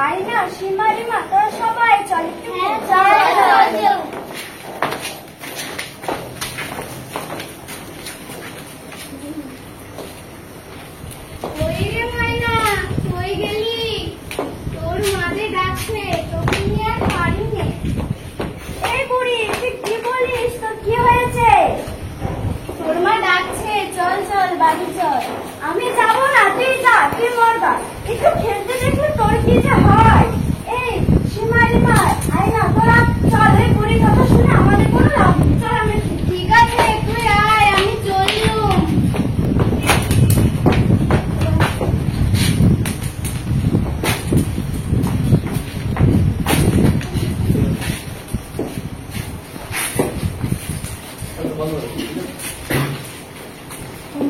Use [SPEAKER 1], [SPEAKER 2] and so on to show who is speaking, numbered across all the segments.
[SPEAKER 1] আয়না, সীমারিমা, তোরা সবাই চল।
[SPEAKER 2] ওই রে ময়না, কই গেলি? তোর মাঝে ডাকছে, তোকে নিয়ে আর পারি নে।
[SPEAKER 1] এই বুড়ি, তুই কি বলিস? তোর কি হয়েছে?
[SPEAKER 2] তোর মা ডাকছে, চল চল বাড়ি চল।
[SPEAKER 1] আমি যাবো না, তুই যা, তুই মরবা। একটু খেলতে দেখলে তোর কি যে হয়। এই সীমারিমা, আয়না, তোরা চল। এই বুড়ির কথা শুনে আমাদের কোনো লাভ নেই। চল আমি।
[SPEAKER 2] ঠিক আছে, তুই আয়, আমি চললুম।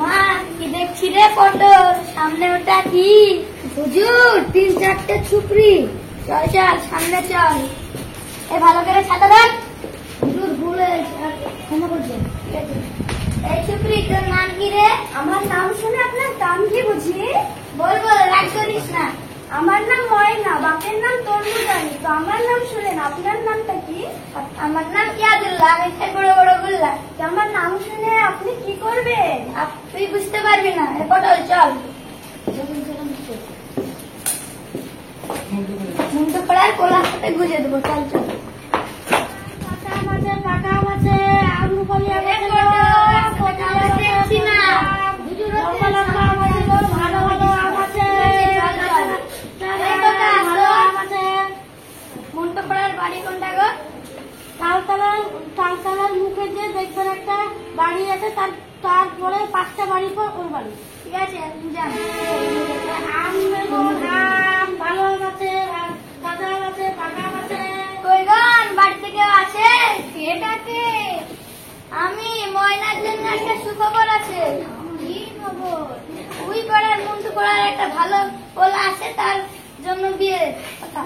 [SPEAKER 1] মা, কি দেখছি রে পটল? সামনে ওটা কি? হুজুর, 3-4টে ছুকরি। চল চল, সামনে চল। এ ভালো করে ছাতা ধর। হুজুর, ভুলে ক্ষমা করছেন। ঠিক আছে। এই ছুকরি, তোর নাম কি রে? আমার নাম শুনে আপনার দাম কি বুঝি? বল বল, রাগ করিস না। আমার নাম ময়না, বাপের নাম তরমুজানি। তো আমার নাম শুনেন, আপনার নামটা কি? আমার নাম ইয়াদুল্লাহ, আমি খাই বড় বড় গুল্লা। আমার নাম শুনে আপনি কি করবেন? তুই বুঝতে পারবি না। এ পটল, চল। মুন্ডু পড়ার কোলার সাথে গুজে দেবো। চল চল। দেখছি না। মুন্ডুপাড়ার বাড়ি কোনটা গো?
[SPEAKER 3] তালতলার মুখে দিয়ে দেখবেন একটা বাড়ি আছে, তারপরে 5টা বাড়ি পর ওর বাড়ি।
[SPEAKER 1] ঠিক আছে, আপনি যান।
[SPEAKER 3] আম নেবো, আম ভালো আম আছে, আর কাঁচা আম আছে, পাকা আম আছে।
[SPEAKER 1] কইগন, বাড়িতে কেউ আছে? কে ডাকে? আমি, ময়নার জন্য একটা সুখবর আছে। কি খবর? ওই পাড়ার মুন্ডু পাড়ার একটা ভালো পোলা আছে, তার জন্য বিয়ে।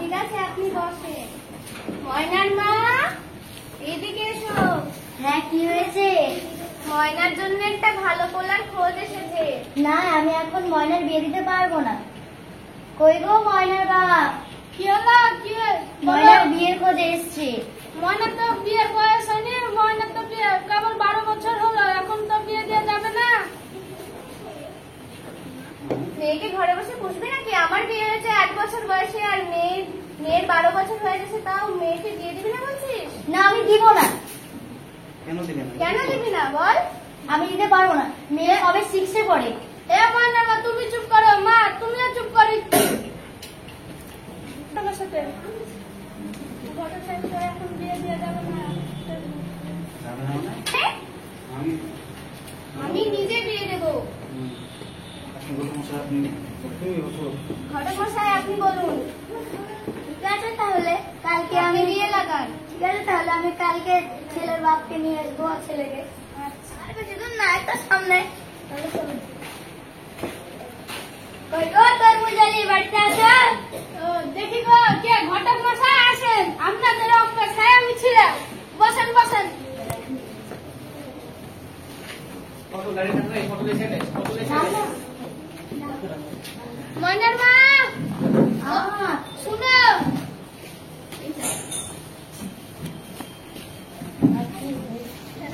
[SPEAKER 1] ঠিক আছে, আপনি বসে। ময়নার মা, এদিকে এসো। হ্যাঁ, কি হয়েছে? ময়নার জন্য একটা ভালো পোলার খোঁজ এসেছে। না, আমি এখন ময়নার বিয়ে দিতে পারবো না। কই গো ময়নার বাবা?
[SPEAKER 3] কি হলো? কি
[SPEAKER 1] ময়নার বিয়ের খোঁজে এসছে।
[SPEAKER 3] ময়নার তো বিয়ের বয়স হয়নি, ময়নার তো বিয়ে কেবল 12 বছর হলো, এখন তো বিয়ে দিয়ে যাবে না।
[SPEAKER 1] মেয়েকে ঘরে বসে পুষবে নাকি? আমার বিয়ে হয়েছে 8 বছর বয়সে, আর মেয়ের 12 বছর হয়ে গেছে, তাও মেয়েকে দিয়ে দিবি না বলছিস? না, আমি দিব না। কেন দিবি না বল? আমি দিতে পারবো না। মেয়ে হবে 6-এ পড়ে।
[SPEAKER 3] এ ময়না মা, তুমি চুপ করো। মা, তুমিও চুপ করো। তোমার সাথে ঘটক সাহেব তো এখন বিয়ে দিয়ে যাবে না।
[SPEAKER 1] আমি নিজে বিয়ে দেবো। ঘটক মশাই, আপনি বলুন। ঠিক আছে, তাহলে কালকে আমি বিয়ে লাগান। ঠিক আছে, তাহলে আমি কালকে ছেলের বাপকে নিয়ে আসবো, আর ছেলেকে। আচ্ছা, আর বেশি দূর না, একটা সামনে। তাহলে চলুন। কই গো তরমুজালি, বাড়িতে আছো?
[SPEAKER 3] দেখি গো, কে ঘটক মশাই আসেন? আপনাদের অপেক্ষায় আমি ছিলাম। বসেন বসেন। ময়নার মা, শুনো।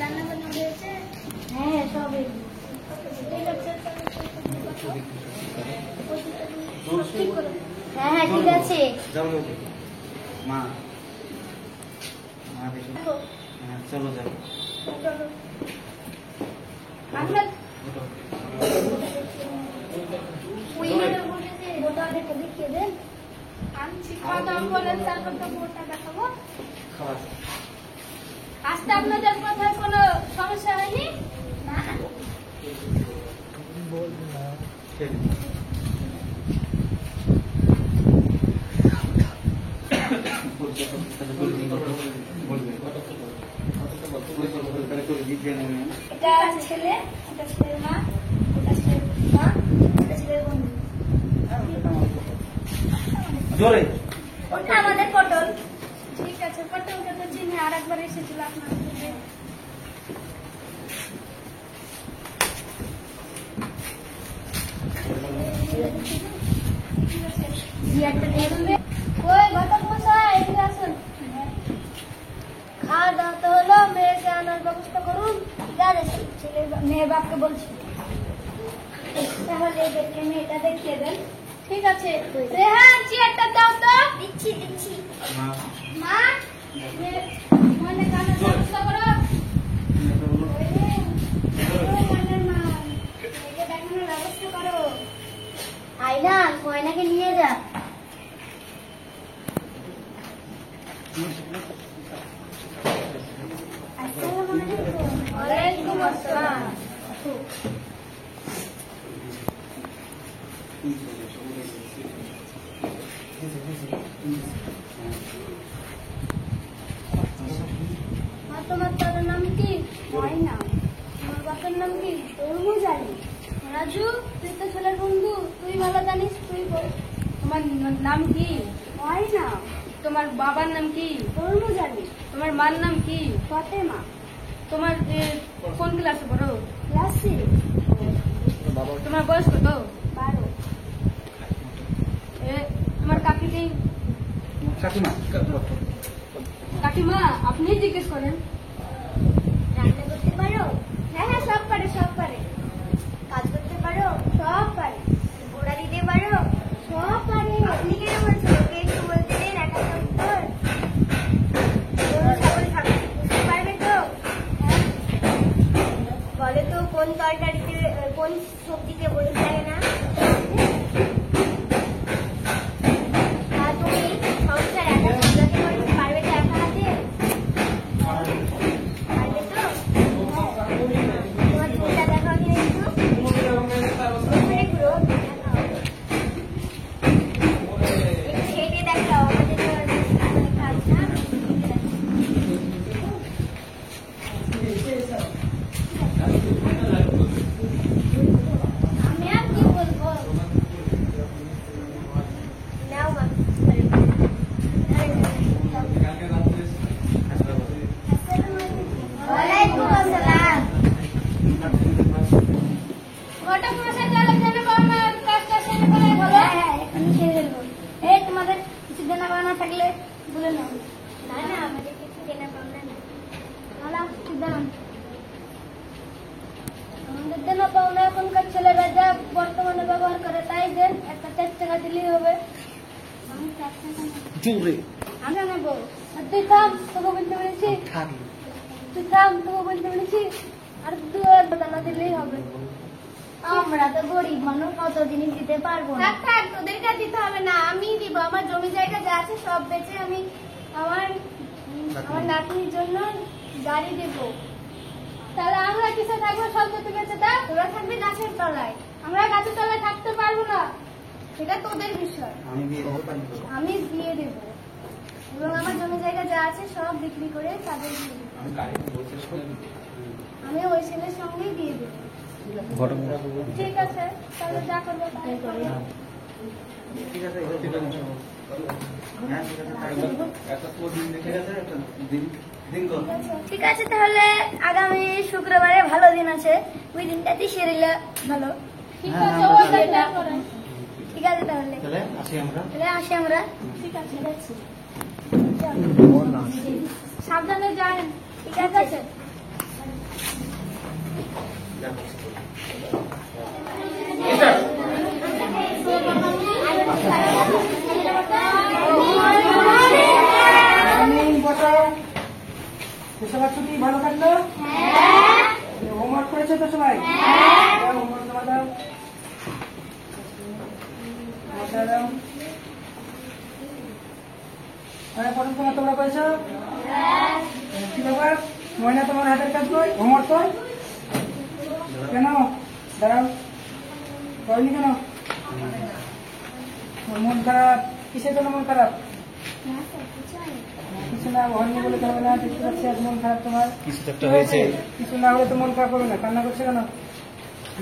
[SPEAKER 1] রান্না বান্না হয়েছে? হ্যাঁ, সবই। হ্যাঁ হ্যাঁ, ঠিক আছে।
[SPEAKER 4] মা, চলো যাও।
[SPEAKER 1] দেখিয়ে দেন।
[SPEAKER 3] আনছি, খাওয়া দাওয়া করেন, তারপর তো বোটা দেখাবো। আসতে আপনাদের কোথায় কোনো সমস্যা হয়নি?
[SPEAKER 1] না, এটা ছেলে, এটা ছেলের মা, এটা ছেলের মা, এটা ছেলের বন্ধু।
[SPEAKER 4] জোরে
[SPEAKER 1] ওটা আমাদের পটল।
[SPEAKER 3] ঠিক আছে, পটলকে তো চিনি, আর একবার এসেছিল আপনার কাছে।
[SPEAKER 1] একটা দিয়ে দেবে। আছে, মেয়ের বাপকে বলছি। তাহলে এদেরকে মেয়েটা দেখিয়ে দেন।
[SPEAKER 3] ঠিক আছে রেহান চেয়ারটা দাও তো।
[SPEAKER 1] দিচ্ছি দিচ্ছি।
[SPEAKER 4] মা
[SPEAKER 3] মা মনে কানের ব্যবস্থা করো।
[SPEAKER 2] দেখানোর ব্যবস্থা করো।
[SPEAKER 1] আয়না গয়নাকে নিয়ে যা।
[SPEAKER 3] ওয়ালাইকুম আসসালাম।
[SPEAKER 1] তোমার তোর নাম কি?
[SPEAKER 2] ময়না।
[SPEAKER 1] তোমার বাপের নাম কি? তরমুজ আলী। রাজু, তুই তো ছেলের বন্ধু, তুই ভালো জানিস, তুই বল।
[SPEAKER 3] তোমার নাম কি?
[SPEAKER 2] ময়না।
[SPEAKER 3] তোমার বাবার নাম কি?
[SPEAKER 2] তরমুজ আলী।
[SPEAKER 3] তোমার মার নাম কি?
[SPEAKER 2] ফতেমা।
[SPEAKER 3] তোমার কোন ক্লাসে পড়ো?
[SPEAKER 2] ক্লাস 6।
[SPEAKER 3] তোমার বয়স কত?
[SPEAKER 2] 12।
[SPEAKER 3] তোমার কাকিকে
[SPEAKER 4] কাকিমা
[SPEAKER 3] কাকিমা আপনি জিজ্ঞেস করেন।
[SPEAKER 1] রান্না করতে পারো?
[SPEAKER 2] হ্যাঁ হ্যাঁ, সব পারে সব পারে।
[SPEAKER 1] কাজ করতে পারো?
[SPEAKER 2] সব পারে
[SPEAKER 1] গোড়া দিতে পারো?
[SPEAKER 2] সব পারে।
[SPEAKER 1] আপনি কেন বলছো? ওকে একটু বলতে দেন একটা উত্তর। গরু ছাগল সবকিছু বুঝতে পারবে তো? বলে তো কোন তরকারিতে কোন সবজিতে বলতে লাগে না? আর তুমি সংসার একা সামলাতে পারবে তো একা হাতে? পারবে তো? তোমার চুলটা দেখাও দিন একটু। ঘুরে ঘুরো, দেখাও। একটু হেঁটে দেখাও, আমাদের তো কাজ না।
[SPEAKER 2] আমি আর কি বলবো?
[SPEAKER 1] নাও মা। ওয়ালাইকুম আসসালাম।
[SPEAKER 3] ঘটক মশাই তাহলে কেন আমার কাজটা সেরে ফেলাই ভালো।
[SPEAKER 1] হ্যাঁ হ্যাঁ, এখনই খেয়ে ফেলবো। এই তোমাদের কিছু দেনা পাওনা থাকলে বলে নাও। না না, আমাদের কিছু দেনা পাওনা নেই। নালা দাম আমাদের দেনা পাওনা এখনকার ছেলেরা যা বর্তমানে ব্যবহার করে তাই দেন। একটা 4 টাকা দিলেই হবে।
[SPEAKER 2] আমি 4 টাকা নেব।
[SPEAKER 4] চুরে
[SPEAKER 1] আমি নেবো। আর তুই থাম, তোকে বলতে বলেছি।
[SPEAKER 4] থাকি
[SPEAKER 1] তুই থাম, তোকে বলতে বলেছি। আর 2 দানা দিলেই হবে। আমরা তো গরিব মানুষ, কত জিনিস দিতে পারবো না।
[SPEAKER 2] থাক থাক, তোদেরকে আর দিতে হবে না, আমি দিব। আমার জমি জায়গা যা আছে সব বেচে আমি আমার নাতনির জন্য গাড়ি দেব।
[SPEAKER 3] তাহলে আমরা কিসে থাকবো? সব কিছু গেছে তা
[SPEAKER 2] তোরা থাকবি গাছের তলায়।
[SPEAKER 3] আমরা গাছের তলায় থাকতে পারবো না।
[SPEAKER 2] সেটা তোদের বিষয়।
[SPEAKER 4] আমি দিয়ে দেবো পানি
[SPEAKER 2] আমি দিয়ে দেব এবং আমার জমি জায়গা যা আছে সব বিক্রি করে তাদের দিয়ে দেবো।
[SPEAKER 4] আমি গাড়িতে বসে
[SPEAKER 2] আমি ওই ছেলের সঙ্গেই দিয়ে দেবো।
[SPEAKER 3] ঠিক আছে তাহলে যা করবে তাই করবে।
[SPEAKER 4] ঠিক আছে ঠিক আছে হ্যাঁ ঠিক আছে তাহলে একটা তো দিন দেখে গেছে একটা দিন দিন কর
[SPEAKER 1] ঠিক আছে, তাহলে আগামী শুক্রবারে ভালো দিন আছে, ওই দিনটাতেই সেরিলে ভালো।
[SPEAKER 3] ঠিক
[SPEAKER 4] হ্যাঁ,
[SPEAKER 3] আছে
[SPEAKER 4] আমরা
[SPEAKER 3] ওই দিনটা করেন।
[SPEAKER 1] ঠিক আছে তাহলে
[SPEAKER 4] তাহলে আসি আমরা
[SPEAKER 1] তাহলে আসি আমরা।
[SPEAKER 3] ঠিক আছে সাবধানে যান।
[SPEAKER 1] ঠিক আছে।
[SPEAKER 5] সবার ছুটি ভালো কাটলো? হোমওয়ার্ক করেছে তো সবাই? হোমওয়ার্ক জমা দাও। পড়াশোনা তোমরা করেছো? কি ব্যাপার ময়না, তোমার হাতের কাজ কই? হোমওয়ার্ক কই? কেন দাঁড়াও, করেনি কেন? মন খারাপ? কিসের জন্য মন খারাপ? কিছু না হয়নি বলে তো হবে না, দেখতে পাচ্ছি আজ মন খারাপ তোমার।
[SPEAKER 4] কিছু তো একটা হয়েছে
[SPEAKER 5] কিছু না হলে তো মন খারাপ হবে না, কান্না করছে কেন?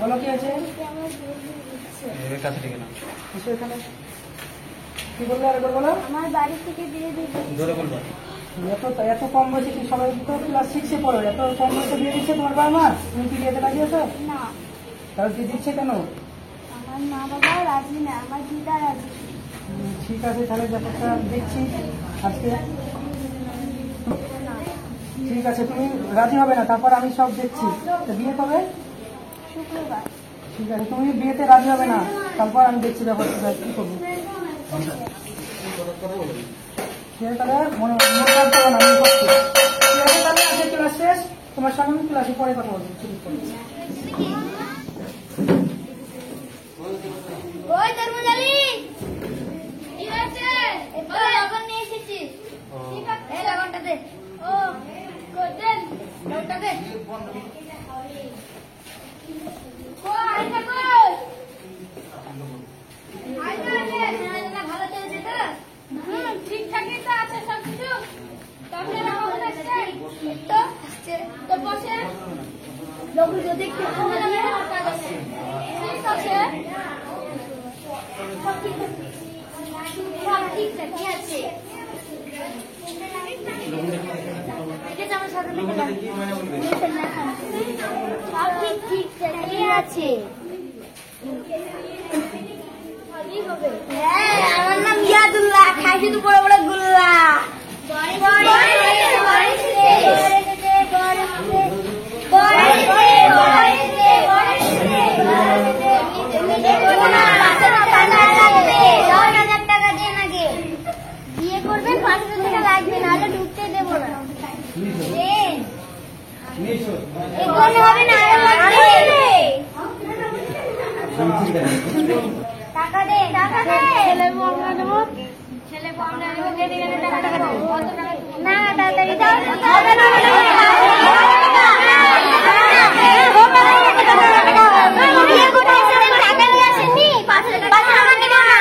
[SPEAKER 5] বলো কি আছে?
[SPEAKER 4] এর কাছে থেকে না
[SPEAKER 5] এসো এখানে। কি বললো আরেকবার বলো?
[SPEAKER 1] আমার বাড়ি থেকে দিয়ে দিবে।
[SPEAKER 4] জোরে বলবো
[SPEAKER 5] এত কম বয়সে কি সবাই তো ক্লাস 6-এ পড়ো, এত কম বয়সে দিয়ে দিচ্ছে তোমার বাবা মা? তুমি কি বিয়েতে লাগিয়েছো?
[SPEAKER 1] না,
[SPEAKER 5] তাহলে দিয়ে দিচ্ছে কেন?
[SPEAKER 1] আমার মা বাবা রাজি না, আমার দিদা রাজি।
[SPEAKER 5] ঠিক আছে, তাহলে ব্যাপারটা দেখছি আজকে। ঠিক আছে, তুমি রাজি হবে না, তারপর আমি সব দেখছি। তো বিয়ে কবে?
[SPEAKER 2] শুক্রবার।
[SPEAKER 5] ঠিক আছে, তুমি বিয়েতে রাজি হবে না, তারপর আমি দেখছি ব্যাপারটা কি করবো। ঠিক আছে, তাহলে মনে রাখতে হবে না, আমি করছি। ঠিক আছে, তাহলে আজকে ক্লাস শেষ, তোমার সঙ্গে আমি ক্লাসে পরে কথা বলবো। ছুটি করে
[SPEAKER 2] ওই তরমুজ আলী, কি হয়েছে? ওই লবণ নিয়ে এসেছিস? ঠিক আছে, এই লবণটা দে। ও দেন, লবণটা দে। আইটা কই? আইটা নে, ভালো চলছে তো?
[SPEAKER 3] ঠিকঠাকই তো আছে সবকিছু। তাহলে কখন আসছেন?
[SPEAKER 2] তো আসছে।
[SPEAKER 3] তো বসে
[SPEAKER 2] লবণ যদি একটু কমে দিয়ে
[SPEAKER 3] ঠিক আছে।
[SPEAKER 2] সব ঠিকঠাকই আছে। ঠিক আছে, আমার সাথে থেকে যান। সব ঠিকঠাকই আছে। হ্যাঁ, আমার নাম ইয়াদুল্লাহ, খাই শুধু বড় বড় গুল্লা। বিয়ে করবেন 500 টাকা লাগবে, নাহলে ঢুকতে দেবো না। এগুলো হবে না, টাকা দে, টাকা দে। ছেলে বউ আমরা দেবো, ছেলে বউ আমরা দেবো, কেটে কেটে টাকা দেবো। কত টাকা? না, তাড়াতাড়ি দাও। বিয়ে করতে এসেছেন, টাকা নিয়ে আসেননি? 500 টাকা আমাকে দাও না।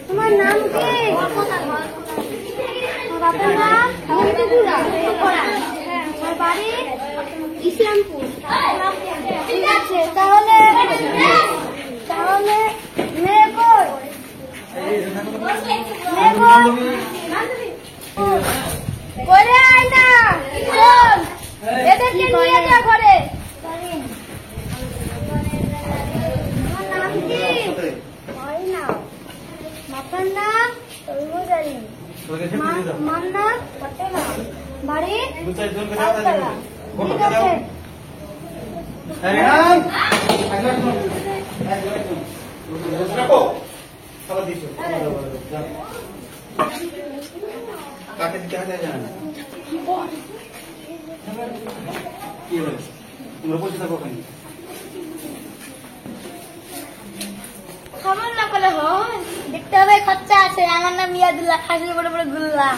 [SPEAKER 2] তোমার নাম কি? বাবার নাম আমার বাড়ি ইসলামপুর। ঠিক আছে, তাহলে মেয়ে কই? করে আয় না, শোন, এদেরকে নিয়ে যা ঘরে। আমার নাম কি? বাবার নাম তরমুজ আলী, মার নাম পটেলা, বাড়ি আটতলা। ঠিক আছে,
[SPEAKER 4] কাকে দিতে হয় জানা না কি হয়েছে, তোমরা বলতে থাকো ওখানে।
[SPEAKER 1] খবর না করলে হয়, দেখতে হবে খরচা আছে। আমার নাম ইয়াদুল্লাহ, খাই শুধু বড় বড় গুল্লা।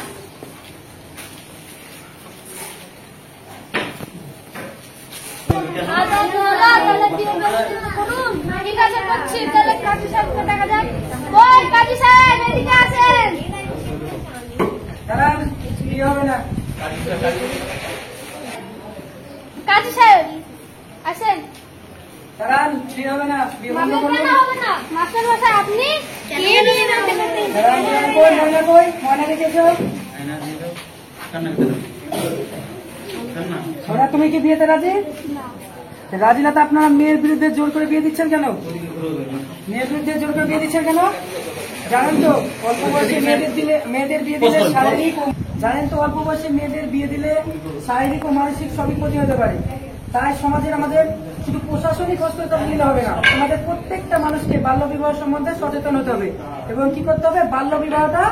[SPEAKER 3] ঠিক আছে, করছি। তাহলে কাজী সাহেবকে টাকা দেন। ওই কাজী সাহেব, এদিকে আসেন।
[SPEAKER 5] দাঁড়ান, বিয়ে হবে না।
[SPEAKER 3] কাজী সাহেব আসেন।
[SPEAKER 5] দাঁড়ান, বিয়ে হবে না, বিয়ে বন্ধ
[SPEAKER 3] মামলা
[SPEAKER 5] করুন।
[SPEAKER 3] কেন হবে না? মাস্টার মশাই আপনি
[SPEAKER 5] দাঁড়ান, কই ময়না কই? ময়না রেখেছো? সোনা, তুমি কি বিয়েতে রাজি? রাজি না তো আপনারা মেয়ের বিরুদ্ধে জোর করে বিয়ে দিচ্ছেন কেন? মেয়ের বিরুদ্ধে জোর করে বিয়ে দিচ্ছেন কেন? জানেন তো অল্প বয়সে মেয়েদের বিয়ে দিলে শারীরিক জানেন তো অল্প বয়সে মেয়েদের বিয়ে দিলে শারীরিক ও মানসিক সবই ক্ষতি হতে পারে। তাই সমাজের আমাদের শুধু প্রশাসনিক হস্তক্ষেপ নিলে হবে না, আমাদের প্রত্যেকটা মানুষকে বাল্য বিবাহ সম্বন্ধে সচেতন হতে হবে এবং কি করতে হবে, বাল্য বিবাহটা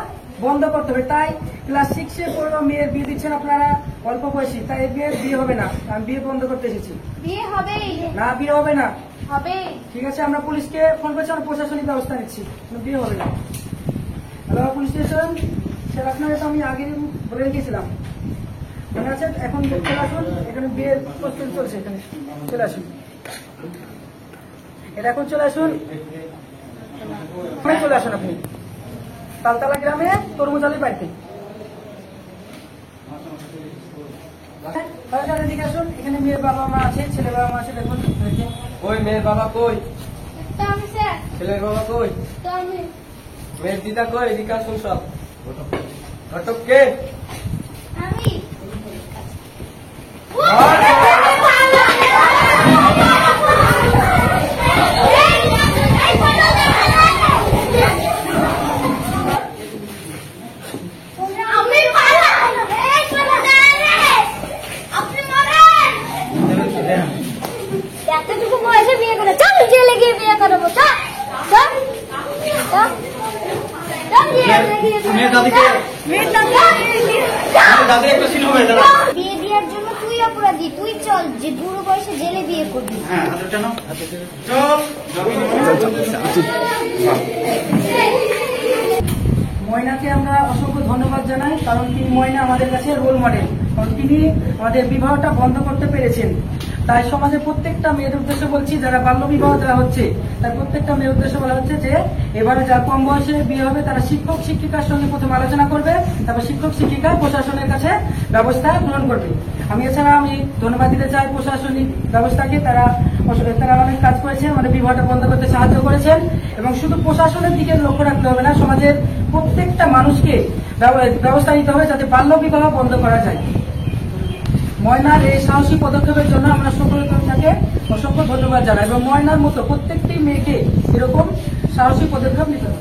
[SPEAKER 5] বন্ধ করতে হবে। তাই ক্লাস 6-এ পড়া মেয়ের বিয়ে দিচ্ছেন আপনারা অল্প বয়সী, তাই এই মেয়ের বিয়ে হবে না। আমি বিয়ে বন্ধ করতে এসেছি।
[SPEAKER 3] বিয়ে হবে
[SPEAKER 5] না, বিয়ে হবে না।
[SPEAKER 3] হবে।
[SPEAKER 5] ঠিক আছে, আমরা পুলিশকে ফোন করছি, আমরা প্রশাসনিক ব্যবস্থা নিচ্ছি। বিয়ে হবে না। হ্যালো পুলিশ স্টেশন, স্যার আপনাকে তো আমি আগে বলে রেখেছিলাম, মনে আছে? এখন চলে আসুন, এখানে বিয়ের প্রস্তুতি চলছে, এখানে চলে আসুন। এটা এখন চলে আসুন, চলে আসুন আপনি তালতলা গ্রামে তরমুজ আলী বাড়িতে। এদিকে আসুন, এখানে মেয়ের বাবা মা আছে, ছেলে বাবা মা আছে, দেখুন।
[SPEAKER 4] কই মেয়ের বাবা কই?
[SPEAKER 3] তো আমি স্যার,
[SPEAKER 4] ছেলের বাবা কই?
[SPEAKER 3] তো আমি
[SPEAKER 4] মেয়ের দিদা কই? এদিকে আসুন সব। ঘটক কে?
[SPEAKER 3] আমি
[SPEAKER 2] আমি পালাম এই পালা রে আপনি মারেন এতটুকু বয়সে বিয়ে করে চল জেলে গিয়ে বিয়ে করবো চল চল চল চল জেলে গিয়ে
[SPEAKER 4] মেয়ের দাদিকে
[SPEAKER 2] মেয়ের দাদি
[SPEAKER 4] দাদি একটা সিনেমা
[SPEAKER 2] বিয়ে দেওয়ার জন্য তুই অপরাধী তুই চল যে বুড়ো বয়সে জেলে বিয়ে করবি
[SPEAKER 4] হ্যাঁ কেন চল।
[SPEAKER 5] ময়নাকে আমরা অসংখ্য ধন্যবাদ জানাই, কারণ তিনি ময়না আমাদের কাছে রোল মডেল, কারণ তিনি আমাদের বিবাহটা বন্ধ করতে পেরেছেন। তাই সমাজে প্রত্যেকটা মেয়েদের উদ্দেশ্যে বলছি, যারা বাল্য বিবাহ দেওয়া হচ্ছে, তার প্রত্যেকটা মেয়ের উদ্দেশ্যে বলা হচ্ছে যে এবারে যারা কম বয়সে বিয়ে হবে তারা শিক্ষক শিক্ষিকার সঙ্গে প্রথমে আলোচনা করবে, তারপর শিক্ষক শিক্ষিকা প্রশাসনের কাছে ব্যবস্থা গ্রহণ করবে। আমি এছাড়া আমি ধন্যবাদ দিতে চাই প্রশাসনিক ব্যবস্থাকে, তারা অনেক কাজ করেছেন, আমাদের বিবাহটা বন্ধ করতে সাহায্য করেছেন। এবং শুধু প্রশাসনের দিকে লক্ষ্য রাখতে হবে না, সমাজের প্রত্যেকটা মানুষকে ব্যবস্থা নিতে হবে যাতে বাল্য বিবাহ বন্ধ করা যায়। ময়নার এই সাহসী পদক্ষেপের জন্য আমরা সকলকে অসংখ্য ধন্যবাদ জানাই এবং ময়নার মতো প্রত্যেকটি মেয়েকে এরকম সাহসী পদক্ষেপ নিতে হবে।